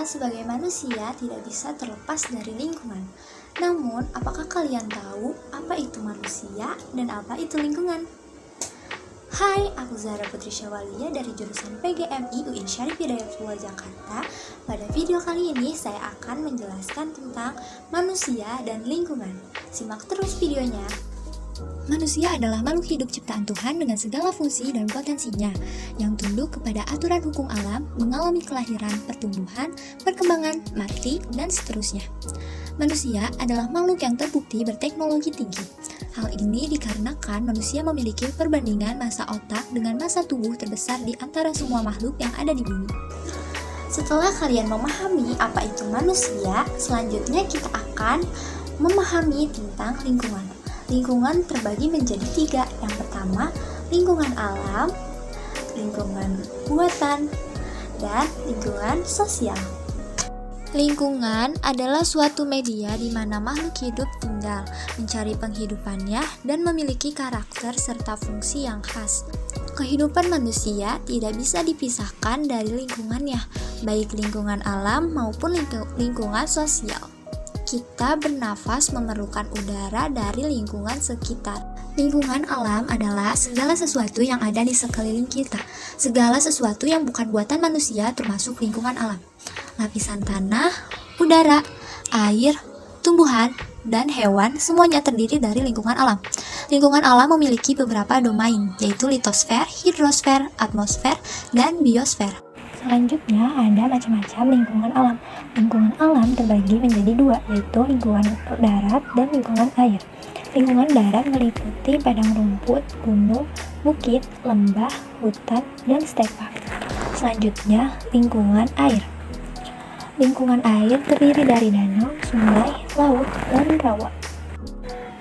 sebagai manusia tidak bisa terlepas dari lingkungan. Namun, apakah kalian tahu apa itu manusia dan apa itu lingkungan? Hai, aku Zahra Putri Syawalia dari jurusan PGMI UIN Syarif Hidayatullah Jakarta. Pada video kali ini saya akan menjelaskan tentang manusia dan lingkungan. Simak terus videonya. Manusia adalah makhluk hidup ciptaan Tuhan dengan segala fungsi dan potensinya, yang tunduk kepada aturan hukum alam, mengalami kelahiran, pertumbuhan, perkembangan, mati, dan seterusnya. Manusia adalah makhluk yang terbukti berteknologi tinggi. Hal ini dikarenakan manusia memiliki perbandingan massa otak dengan massa tubuh terbesar di antara semua makhluk yang ada di bumi. Setelah kalian memahami apa itu manusia, selanjutnya kita akan memahami tentang lingkungan. Lingkungan terbagi menjadi 3. Yang pertama, lingkungan alam, lingkungan buatan, dan lingkungan sosial. Lingkungan adalah suatu media di mana makhluk hidup tinggal, mencari penghidupannya, dan memiliki karakter serta fungsi yang khas. Kehidupan manusia tidak bisa dipisahkan dari lingkungannya, baik lingkungan alam maupun lingkungan sosial. Kita bernafas memerlukan udara dari lingkungan sekitar. Lingkungan alam adalah segala sesuatu yang ada di sekeliling kita. Segala sesuatu yang bukan buatan manusia termasuk lingkungan alam. Lapisan tanah, udara, air, tumbuhan, dan hewan semuanya terdiri dari lingkungan alam. Lingkungan alam memiliki beberapa domain, yaitu litosfer, hidrosfer, atmosfer, dan biosfer. Selanjutnya ada macam-macam lingkungan alam. Lingkungan alam terbagi menjadi 2, yaitu lingkungan darat dan lingkungan air. Lingkungan darat meliputi padang rumput, gunung, bukit, lembah, hutan, dan stepa. Selanjutnya, lingkungan air. Lingkungan air terdiri dari danau, sungai, laut, dan rawa.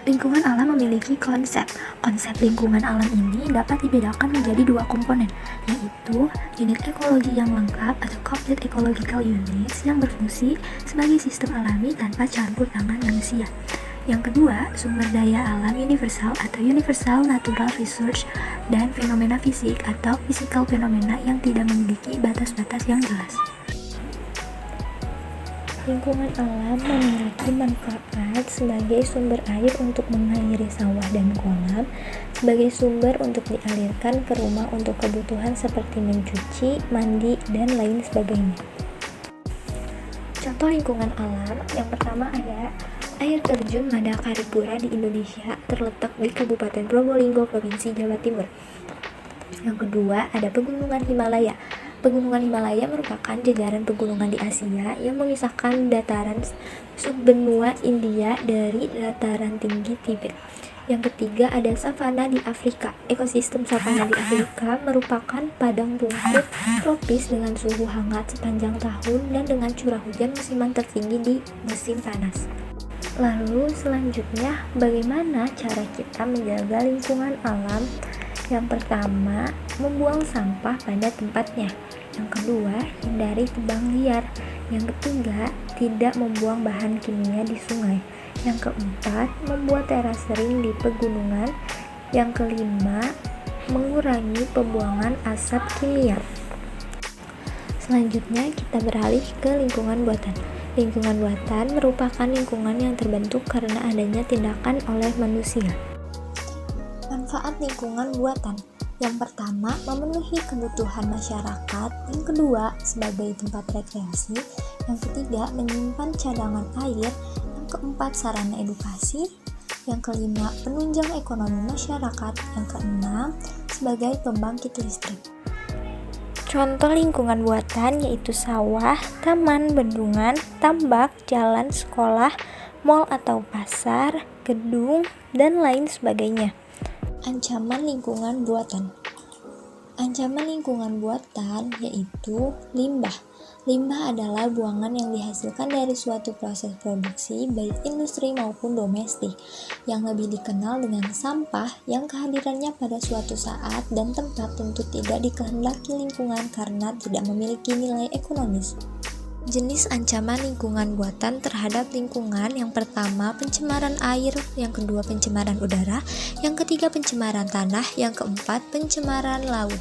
Lingkungan alam memiliki konsep. Konsep lingkungan alam ini dapat dibedakan menjadi 2 komponen, yaitu unit ekologi yang lengkap atau complete ecological units yang berfungsi sebagai sistem alami tanpa campur tangan manusia. Yang kedua, sumber daya alam universal atau universal natural resource dan fenomena fisik atau physical fenomena yang tidak memiliki batas-batas yang jelas. Lingkungan alam memiliki manfaat sebagai sumber air untuk mengairi sawah dan kolam, sebagai sumber untuk dialirkan ke rumah untuk kebutuhan seperti mencuci, mandi, dan lain sebagainya. Contoh lingkungan alam, yang pertama ada air terjun Madakaripura di Indonesia, terletak di Kabupaten Probolinggo, Provinsi Jawa Timur. Yang kedua ada pegunungan Himalaya. Pegunungan Himalaya merupakan jajaran pegunungan di Asia yang memisahkan dataran subbenua India dari dataran tinggi Tibet. Yang ketiga ada savana di Afrika. Ekosistem savana di Afrika merupakan padang rumput tropis dengan suhu hangat sepanjang tahun dan dengan curah hujan musiman tertinggi di musim panas. Lalu selanjutnya, bagaimana cara kita menjaga lingkungan alam? Yang pertama, membuang sampah pada tempatnya. Yang kedua, hindari tebang liar. Yang ketiga, tidak membuang bahan kimia di sungai. Yang keempat, membuat terasering di pegunungan. Yang kelima, mengurangi pembuangan asap kimia. Selanjutnya, kita beralih ke lingkungan buatan. Lingkungan buatan merupakan lingkungan yang terbentuk karena adanya tindakan oleh manusia. Manfaat lingkungan buatan. Yang pertama, memenuhi kebutuhan masyarakat. Yang kedua, sebagai tempat rekreasi. Yang ketiga, menyimpan cadangan air. Yang keempat, sarana edukasi. Yang kelima, penunjang ekonomi masyarakat. Yang keenam, sebagai pembangkit listrik. Contoh lingkungan buatan yaitu sawah, taman, bendungan, tambak, jalan, sekolah, mal atau pasar, gedung, dan lain sebagainya. Ancaman lingkungan buatan. Ancaman lingkungan buatan yaitu limbah. Limbah adalah buangan yang dihasilkan dari suatu proses produksi baik industri maupun domestik, yang lebih dikenal dengan sampah yang kehadirannya pada suatu saat dan tempat tentu tidak dikehendaki lingkungan karena tidak memiliki nilai ekonomis. Jenis ancaman lingkungan buatan terhadap lingkungan: yang pertama pencemaran air, yang kedua pencemaran udara, yang ketiga pencemaran tanah, yang keempat pencemaran laut.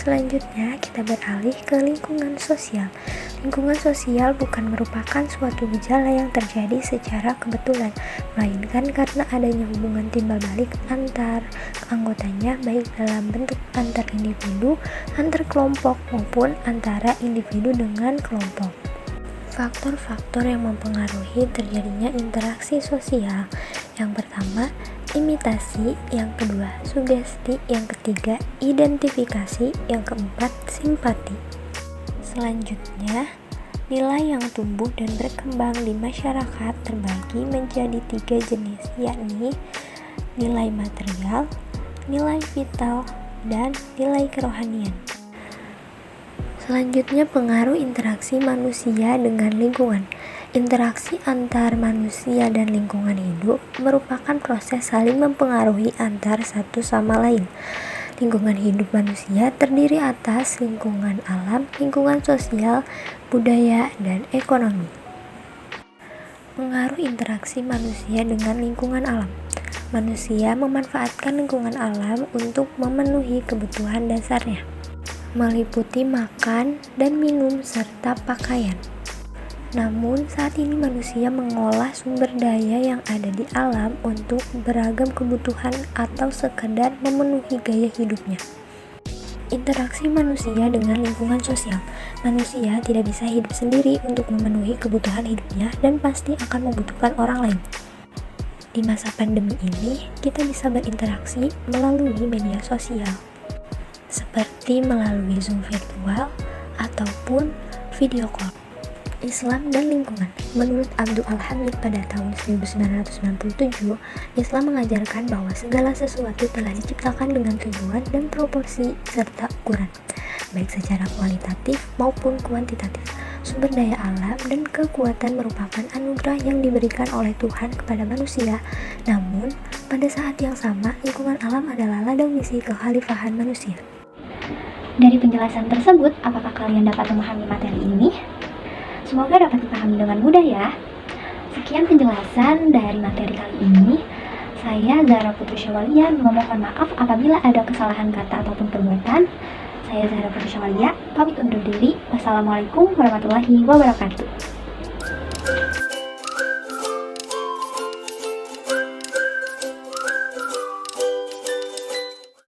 Selanjutnya kita beralih ke lingkungan sosial. Lingkungan sosial bukan merupakan suatu gejala yang terjadi secara kebetulan, melainkan karena adanya hubungan timbal balik antar anggotanya, baik dalam bentuk antar individu, antar kelompok, maupun antara individu dengan kelompok. Faktor-faktor yang mempengaruhi terjadinya interaksi sosial. Yang pertama, imitasi. Yang kedua, sugesti. Yang ketiga, identifikasi. Yang keempat, simpati. Selanjutnya, nilai yang tumbuh dan berkembang di masyarakat terbagi menjadi 3 jenis, yakni nilai material, nilai vital, dan nilai kerohanian. Selanjutnya, pengaruh interaksi manusia dengan lingkungan. Interaksi antar manusia dan lingkungan hidup merupakan proses saling mempengaruhi antar satu sama lain. Lingkungan hidup manusia terdiri atas lingkungan alam, lingkungan sosial, budaya, dan ekonomi. Pengaruh interaksi manusia dengan lingkungan alam. Manusia memanfaatkan lingkungan alam untuk memenuhi kebutuhan dasarnya, meliputi makan dan minum serta pakaian. Namun saat ini manusia mengolah sumber daya yang ada di alam untuk beragam kebutuhan atau sekedar memenuhi gaya hidupnya. Interaksi manusia dengan lingkungan sosial. Manusia tidak bisa hidup sendiri untuk memenuhi kebutuhan hidupnya dan pasti akan membutuhkan orang lain. Di masa pandemi ini, kita bisa berinteraksi melalui media sosial, seperti melalui Zoom virtual ataupun video call. Islam dan lingkungan. Menurut Abdul Al-Hamid pada tahun 1997, Islam mengajarkan bahwa segala sesuatu telah diciptakan dengan tujuan dan proporsi serta ukuran, baik secara kualitatif maupun kuantitatif. Sumber daya alam dan kekuatan merupakan anugerah yang diberikan oleh Tuhan kepada manusia. Namun, pada saat yang sama, lingkungan alam adalah ladang misi kekhalifahan manusia. Dari penjelasan tersebut, apakah kalian dapat memahami materi ini? Semoga dapat dipahami dengan mudah ya. Sekian penjelasan dari materi kali ini. Saya Zahra Putri Syawalia memohon maaf apabila ada kesalahan kata ataupun perbuatan. Saya Zahra Putri Syawalia pamit undur diri. Wassalamualaikum warahmatullahi wabarakatuh.